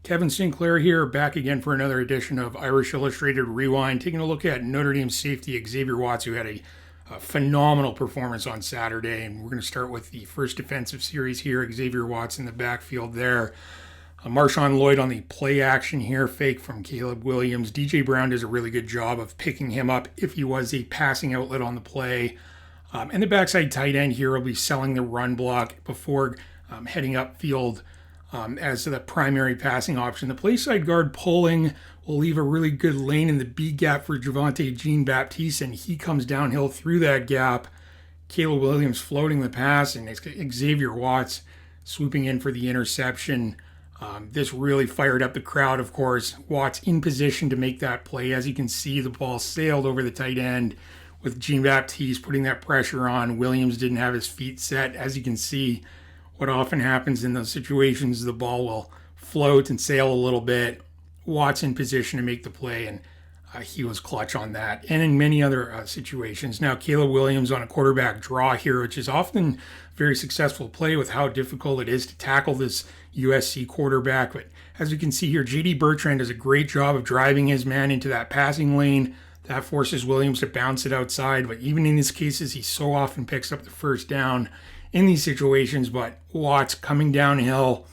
Kevin Sinclair here, back again for another edition of Irish Illustrated Rewind, taking a look at Notre Dame safety Xavier Watts, who had a phenomenal performance on Saturday. And we're going to start with the first defensive series here. Xavier Watts in the backfield there. Marshawn Lloyd on the play action here, fake from Caleb Williams. DJ Brown does a really good job of picking him up if he was a passing outlet on the play. And the backside tight end here will be selling the run block before heading upfield as the primary passing option. The play side guard pulling will leave a really good lane in the B gap for Javonte Jean-Baptiste, and he comes downhill through that gap. Caleb Williams floating the pass, and Xavier Watts swooping in for the interception. This really fired up the crowd, of course. Watts in position to make that play. As you can see, the ball sailed over the tight end with Jean-Baptiste putting that pressure on. Williams didn't have his feet set. As you can see, what often happens in those situations, the ball will float and sail a little bit. Watts in position to make the play, and he was clutch on that. And in many other situations. Now, Caleb Williams on a quarterback draw here, which is often a very successful play with how difficult it is to tackle this USC quarterback. But as you can see here, J.D. Bertrand does a great job of driving his man into that passing lane. That forces Williams to bounce it outside. But even in these cases, he so often picks up the first down in these situations. But Watts coming downhill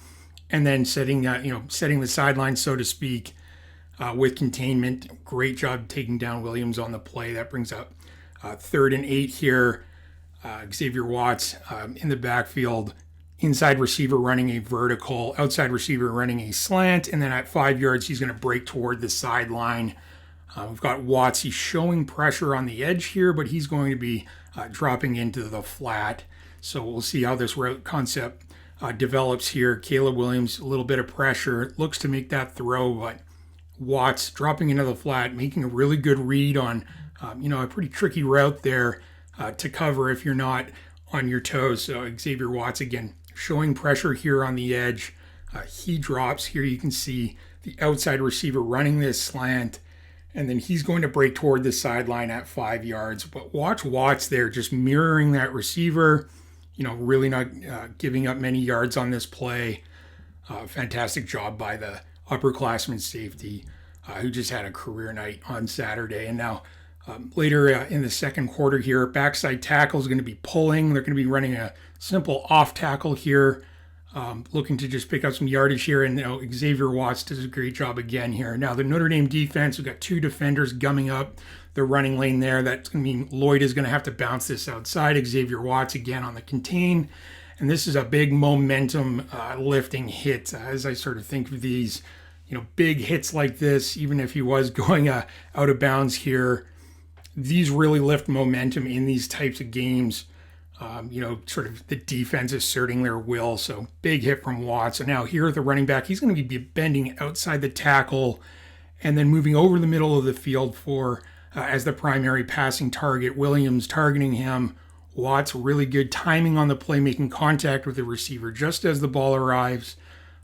and then setting the sideline, so to speak, with containment. Great job taking down Williams on the play. That brings up 3rd and 8 here. Xavier Watts in the backfield. Inside receiver running a vertical, outside receiver running a slant, and then at 5 yards, he's going to break toward the sideline. We've got Watts. He's showing pressure on the edge here, but he's going to be dropping into the flat. So we'll see how this route concept develops here. Caleb Williams, a little bit of pressure, looks to make that throw, but Watts dropping into the flat, making a really good read on, a pretty tricky route there to cover if you're not on your toes. So Xavier Watts, again, showing pressure here on the edge. He drops here. You can see the outside receiver running this slant, and then he's going to break toward the sideline at 5 yards. But watch Watts there, just mirroring that receiver, really not giving up many yards on this play. Fantastic job by the upperclassman safety who just had a career night on Saturday. And now later in the second quarter here, backside tackle is going to be pulling. They're going to be running a simple off tackle here, looking to just pick up some yardage here. And Xavier Watts does a great job again here. Now the Notre Dame defense, we've got 2 defenders gumming up the running lane there. That's going to mean Lloyd is going to have to bounce this outside. Xavier Watts again on the contain. And this is a big momentum lifting hit as I sort of think of these, big hits like this, even if he was going out of bounds here. These really lift momentum in these types of games. Sort of the defense asserting their will. So big hit from Watts. So now here at the running back, he's going to be bending outside the tackle and then moving over the middle of the field for as the primary passing target. Williams targeting him. Watts, really good timing on the play, making contact with the receiver just as the ball arrives.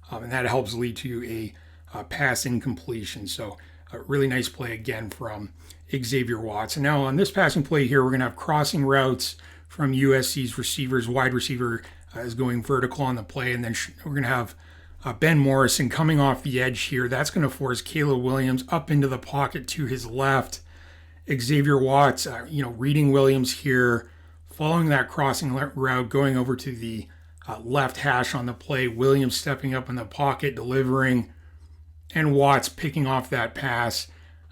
And that helps lead to a passing completion. So a really nice play again from Xavier Watts. And now on this passing play here, we're going to have crossing routes from USC's receivers. Wide receiver is going vertical on the play. And then we're going to have Ben Morrison coming off the edge here. That's going to force Caleb Williams up into the pocket to his left. Xavier Watts, reading Williams here, following that crossing route, going over to the left hash on the play. Williams stepping up in the pocket, delivering, and Watts picking off that pass.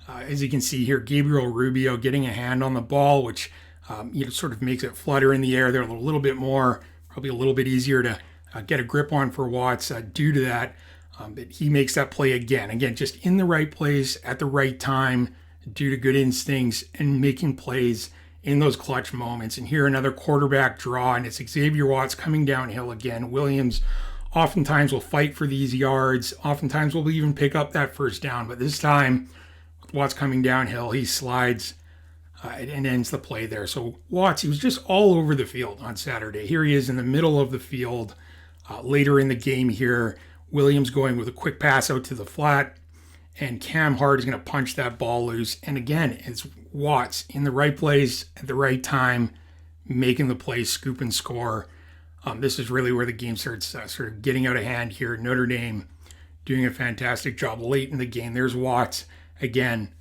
As you can see here, Gabriel Rubio getting a hand on the ball, which sort of makes it flutter in the air there a little bit more, probably a little bit easier to get a grip on for Watts due to that. But he makes that play again, just in the right place at the right time due to good instincts and making plays in those clutch moments. And here another quarterback draw, and it's Xavier Watts coming downhill again. Williams oftentimes will fight for these yards. Oftentimes will even pick up that first down. But this time, Watts coming downhill, he slides and ends the play there. So Watts, he was just all over the field on Saturday. Here he is in the middle of the field. Later in the game here, Williams going with a quick pass out to the flat. And Cam Hart is going to punch that ball loose. And again, it's Watts in the right place at the right time, making the play, scoop and score. This is really where the game starts sort of getting out of hand here. Notre Dame doing a fantastic job late in the game. There's Watts again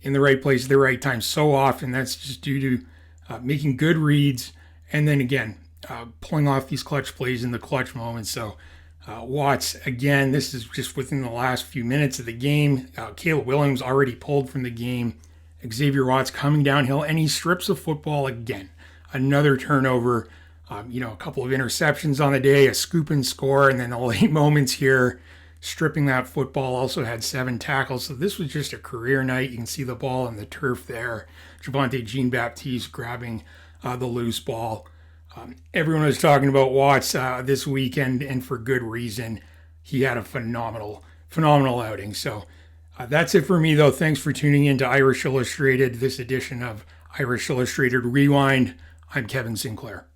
in the right place at the right time so often. That's just due to making good reads and then again pulling off these clutch plays in the clutch moments. So Watts, again, this is just within the last few minutes of the game. Caleb Williams already pulled from the game. Xavier Watts coming downhill, and he strips the football again. Another turnover, a couple of interceptions on the day, a scoop and score, and then the late moments here, stripping that football. Also had 7 tackles. So this was just a career night. You can see the ball on the turf there. Javonte Jean-Baptiste grabbing the loose ball. Everyone was talking about Watts this weekend, and for good reason. He had a phenomenal outing. So that's it for me, though. Thanks for tuning in to Irish Illustrated, this edition of Irish Illustrated Rewind. I'm Kevin Sinclair.